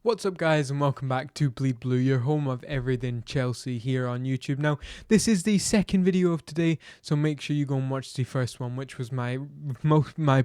What's up guys and welcome back to Bleed Blue, your home of everything Chelsea here on YouTube. Now, this is the second video of today, so make sure you go and watch the first one, which was my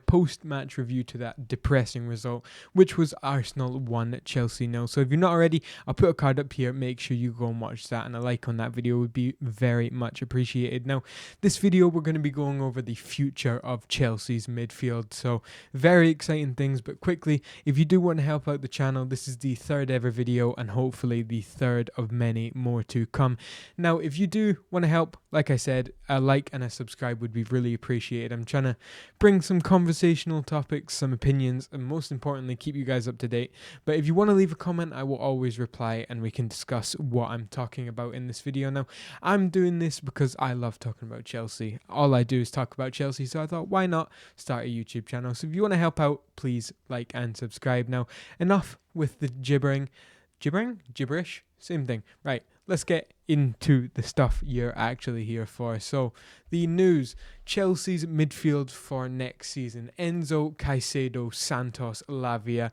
post-match review to that depressing result, which was Arsenal 1, Chelsea 0. So if you're not already, I'll put a card up here, make sure you go and watch that, and a like on that video would be very much appreciated. Now, this video we're going to be going over the future of Chelsea's midfield, so very exciting things, but quickly, if you do want to help out the channel, this is the third ever video and hopefully the third of many more to come. Now, if you do want to help, like I said, a like and a subscribe would be really appreciated. I'm trying to bring some conversational topics, some opinions, and most importantly, keep you guys up to date. But if you want to leave a comment, I will always reply and we can discuss what I'm talking about in this video. Now, I'm doing this because I love talking about Chelsea. All I do is talk about Chelsea, so I thought, why not start a YouTube channel? So if you want to help out, please like and subscribe. Now, enough with the gibberish, same thing. Right, let's get into the stuff you're actually here for. So the news: Chelsea's midfield for next season: Enzo, Caicedo, Santos, Lavia,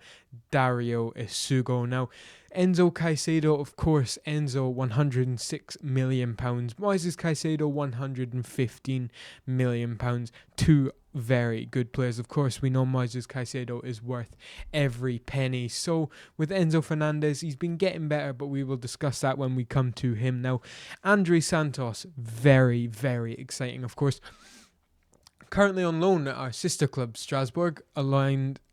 Dario, Isugo. Now, Enzo Caicedo, of course, Enzo £106 million, Moises Caicedo £115 million, two very good players. Of course, we know Moises Caicedo is worth every penny. So with Enzo Fernandez, he's been getting better, but we will discuss that when we come to him. Now, Andre Santos, very exciting, of course. Currently on loan at our sister club, Strasbourg,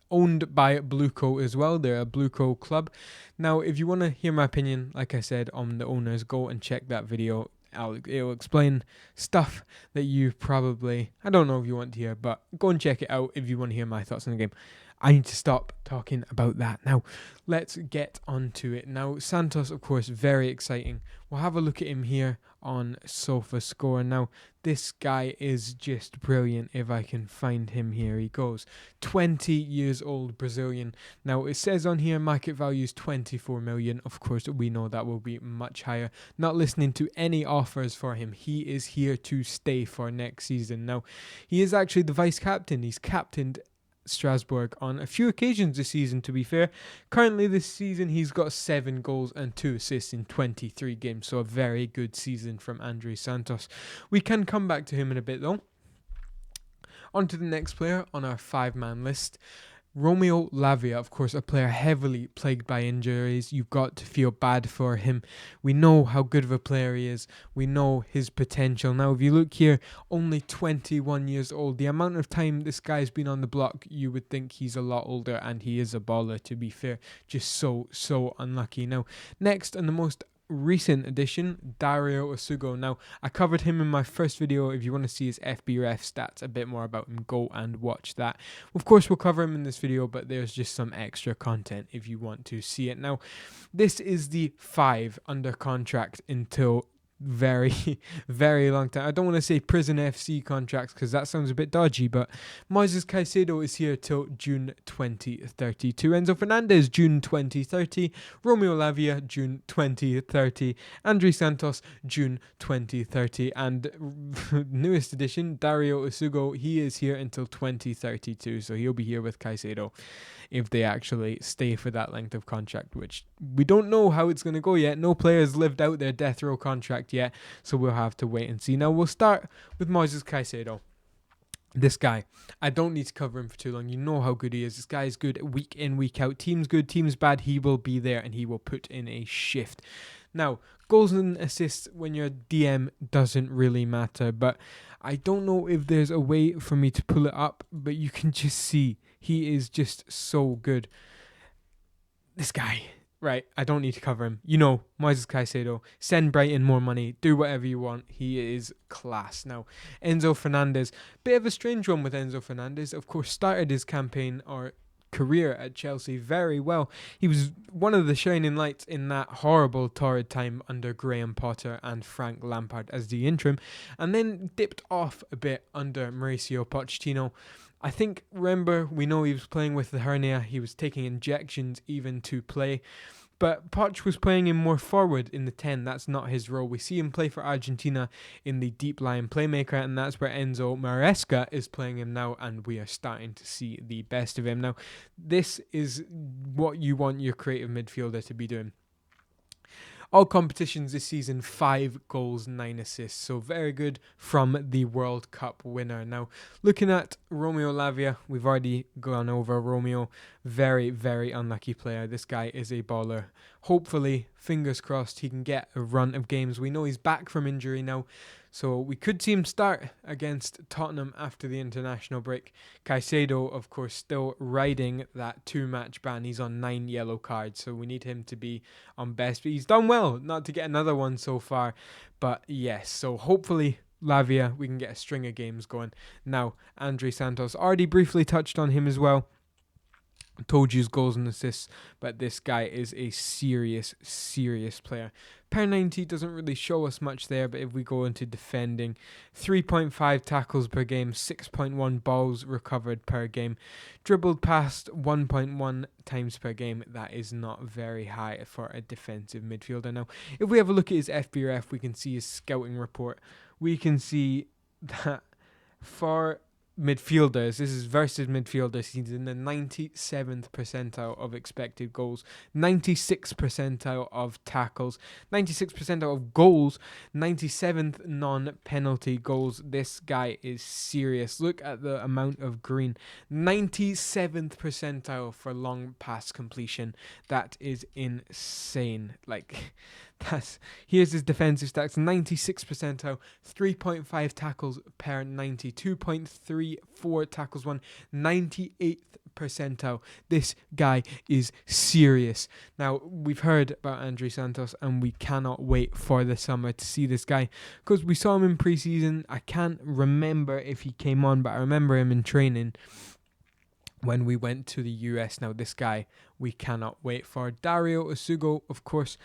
owned by Blueco as well. They're a Blueco club. Now, if you want to hear my opinion, like I said, on the owners, go and check that video. It'll explain stuff that you probably, I don't know if you want to hear, but go and check it out if you want to hear my thoughts on the game. I need to stop talking about that. Now, let's get on to it. Now, Santos, of course, very exciting. We'll have a look at him here on SofaScore. Now, this guy is just brilliant. If I can find him, here he goes. 20 years old, Brazilian. Now, it says on here market value is 24 million. Of course, we know that will be much higher. Not listening to any offers for him. He is here to stay for next season. Now, he is actually the vice captain. He's captained Strasbourg on a few occasions this season, to be fair. Currently this season he's got 7 goals and 2 assists in 23 games, so a very good season from Andre Santos. We can come back to him in a bit though. On to the next player on our 5-man list. Romeo Lavia, of course, a player heavily plagued by injuries. You've got to feel bad for him. We know how good of a player he is. We know his potential. Now, if you look here, only 21 years old. The amount of time this guy's been on the block, you would think he's a lot older, and he is a baller, to be fair. Just so unlucky. Now, next, and the most recent addition, Dario Isugo. Now, I covered him in my first video. If you want to see his FBref stats, a bit more about him, go and watch that. Of course, we'll cover him in this video, but there's just some extra content if you want to see it. Now, this is the 5 under contract until very long time. I don't want to say prison FC contracts because that sounds a bit dodgy, but Moises Caicedo is here till June 2032. Enzo Fernandez, June 2030. Romeo Lavia, June 2030. Andre Santos, June 2030. And newest addition, Dario Isugo, he is here until 2032, so he'll be here with Caicedo if they actually stay for that length of contract, which we don't know how it's going to go yet. No players lived out their death row contract yet, so we'll have to wait and see. Now, we'll start with Moises Caicedo. This guy, I don't need to cover him for too long. You know how good he is. This guy is good week in, week out. Team's good, team's bad. He will be there and he will put in a shift. Now, goals and assists when you're DM doesn't really matter, but I don't know if there's a way for me to pull it up, but you can just see he is just so good. This guy, right, I don't need to cover him. You know, Moises Caicedo, send Brighton more money, do whatever you want. He is class. Now, Enzo Fernandez, bit of a strange one with Enzo Fernandez. Of course, started his campaign or career at Chelsea very well. He was one of the shining lights in that horrible torrid time under Graham Potter and Frank Lampard as the interim, and then dipped off a bit under Mauricio Pochettino. I think, remember, we know he was playing with the hernia. He was taking injections even to play. But Poch was playing him more forward in the 10. That's not his role. We see him play for Argentina in the deep line playmaker, and that's where Enzo Maresca is playing him now, and we are starting to see the best of him. Now, this is what you want your creative midfielder to be doing. All competitions this season, 5 goals, 9 assists. So very good from the World Cup winner. Now, looking at Romeo Lavia, we've already gone over Romeo. Very, very unlucky player. This guy is a baller. Hopefully, fingers crossed, he can get a run of games. We know he's back from injury now, so we could see him start against Tottenham after the international break. Caicedo, of course, still riding that 2-match ban. He's on 9 yellow cards, so we need him to be on best. But he's done well not to get another one so far. But yes, so hopefully Lavia, we can get a string of games going. Now, Andre Santos, already briefly touched on him as well. Told you his goals and assists, but this guy is a serious player. Per 90 doesn't really show us much there, but if we go into defending, 3.5 tackles per game, 6.1 balls recovered per game, dribbled past 1.1 times per game. That is not very high for a defensive midfielder. Now, if we have a look at his FBref, we can see his scouting report. We can see that for midfielders, this is versus midfielders, he's in the 97th percentile of expected goals, 96th percentile of tackles, 96th percentile of goals, 97th non-penalty goals. This guy is serious. Look at the amount of green. 97th percentile for long pass completion. That is insane. Here's his defensive stats: 96th percentile, 3.5 tackles per 90, 2.34 tackles won, 98th percentile. This guy is serious. Now, we've heard about Andre Santos, and we cannot wait for the summer to see this guy, because we saw him in preseason. I can't remember if he came on, but I remember him in training when we went to the US. Now, this guy, we cannot wait for. Dario Isugo, of course.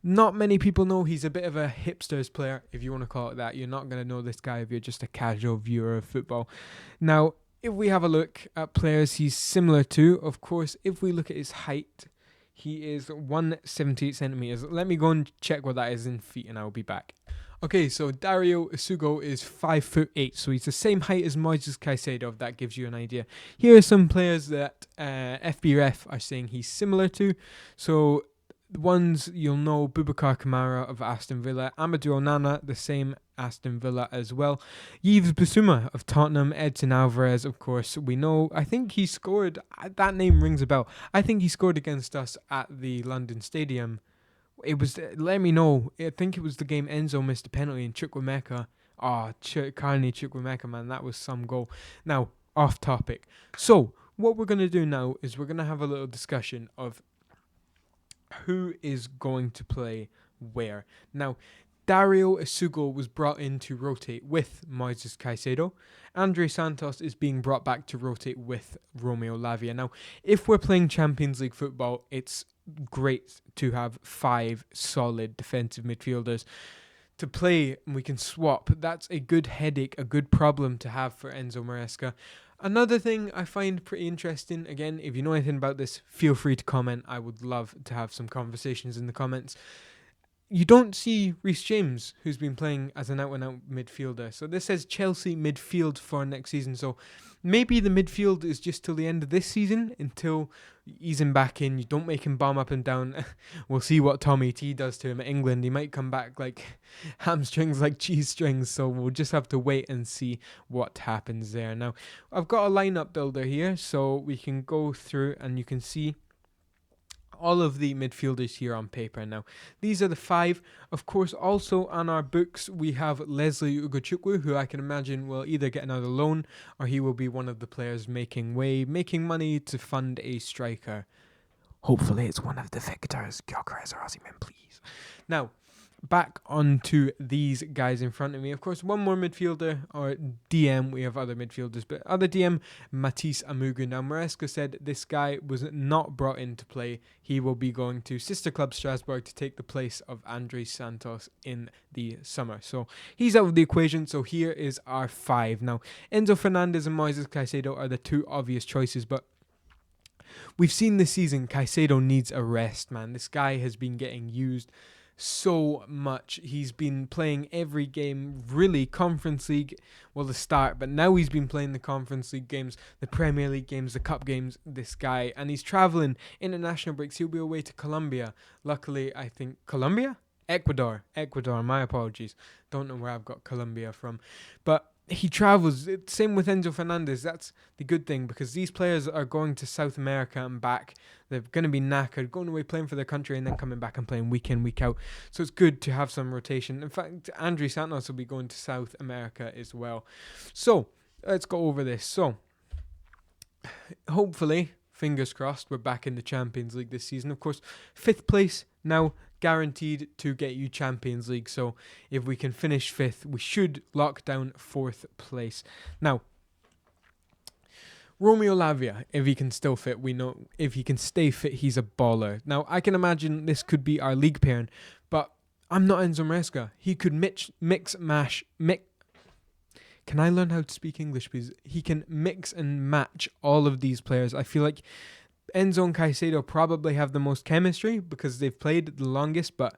Not many people know he's a bit of a hipsters player, if you want to call it that. You're not going to know this guy if you're just a casual viewer of football. Now, if we have a look at players he's similar to, of course, if we look at his height, he is 178 centimeters. Let me go and check what that is in feet, and I'll be back. Okay, so Dario Isugo is 5'8", so he's the same height as Moises Caicedo, if that gives you an idea. Here are some players that FBref are saying he's similar to. So the ones you'll know: Boubacar Kamara of Aston Villa, Amadou Onana, the same Aston Villa as well, Yves Bissouma of Tottenham, Edson Alvarez, of course, we know. I think he scored, that name rings a bell. I think he scored against us at the London Stadium. It was, let me know, I think it was the game Enzo missed a penalty and Chukwuemeka. Carney Chukwuemeka, man, that was some goal. Now, off topic. So, what we're going to do now is we're going to have a little discussion of who is going to play where. Now, Dario Isugo was brought in to rotate with Moises Caicedo. Andre Santos is being brought back to rotate with Romeo Lavia. Now, if we're playing Champions League football, it's great to have 5 solid defensive midfielders to play, and we can swap. That's a good headache, a good problem to have for Enzo Maresca. Another thing I find pretty interesting, again, if you know anything about this, feel free to comment. I would love to have some conversations in the comments. You don't see Reece James, who's been playing as an out-and-out midfielder. So this says Chelsea midfield for next season. So maybe the midfield is just till the end of this season, until you ease him back in. You don't make him bomb up and down. We'll see what Tommy T does to him at England. He might come back like hamstrings, like cheese strings. So we'll just have to wait and see what happens there. Now, I've got a lineup builder here, so we can go through and you can see all of the midfielders here on paper. Now, these are the 5. Of course, also on our books, we have Leslie Ugochukwu, who I can imagine will either get another loan or he will be one of the players making money to fund a striker. Hopefully, it's one of the Victors, Gyökeres or Osimhen, please. Now, back onto these guys in front of me. Of course, one more midfielder, or DM. We have other midfielders, but other DM, Matisse Amugu. Now, Maresca said this guy was not brought in to play. He will be going to sister club Strasbourg to take the place of Andres Santos in the summer. So he's out of the equation. So here is our 5. Now, Enzo Fernandez and Moises Caicedo are the 2 obvious choices, but we've seen this season Caicedo needs a rest, man. This guy has been getting used so much. He's been playing every game, really. Conference League, well, the start, but now he's been playing the Conference League games, the Premier League games, the Cup games, this guy, and he's traveling international breaks. He'll be away to Colombia. Luckily, I think Colombia? Ecuador, my apologies. Don't know where I've got Colombia from, but he travels. Same with Enzo Fernandez. That's the good thing, because these players are going to South America and back. They're going to be knackered, going away playing for their country and then coming back and playing week in, week out. So it's good to have some rotation. In fact, Andres Santos will be going to South America as well. So let's go over this. So hopefully, fingers crossed, we're back in the Champions League this season. Of course, 5th place now guaranteed to get you Champions League. So if we can finish 5th, we should lock down 4th place. Now, Romeo Lavia, if he can still fit, we know if he can stay fit, he's a baller. Now, I can imagine this could be our league pairing, but I'm not Enzo Maresca. He could mix. Can I learn how to speak English, please? He can mix and match all of these players. I feel like Enzo and Caicedo probably have the most chemistry because they've played the longest, but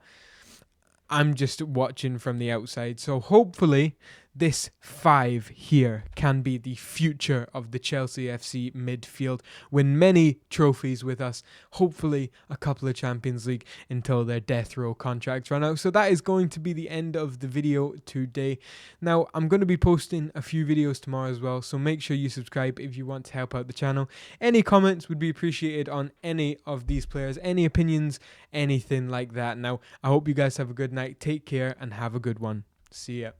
I'm just watching from the outside. So hopefully this 5 here can be the future of the Chelsea FC midfield. Win many trophies with us. Hopefully a couple of Champions League until their death row contracts run out. So that is going to be the end of the video today. Now, I'm going to be posting a few videos tomorrow as well. So make sure you subscribe if you want to help out the channel. Any comments would be appreciated on any of these players. Any opinions, anything like that. Now, I hope you guys have a good night. Take care and have a good one. See ya.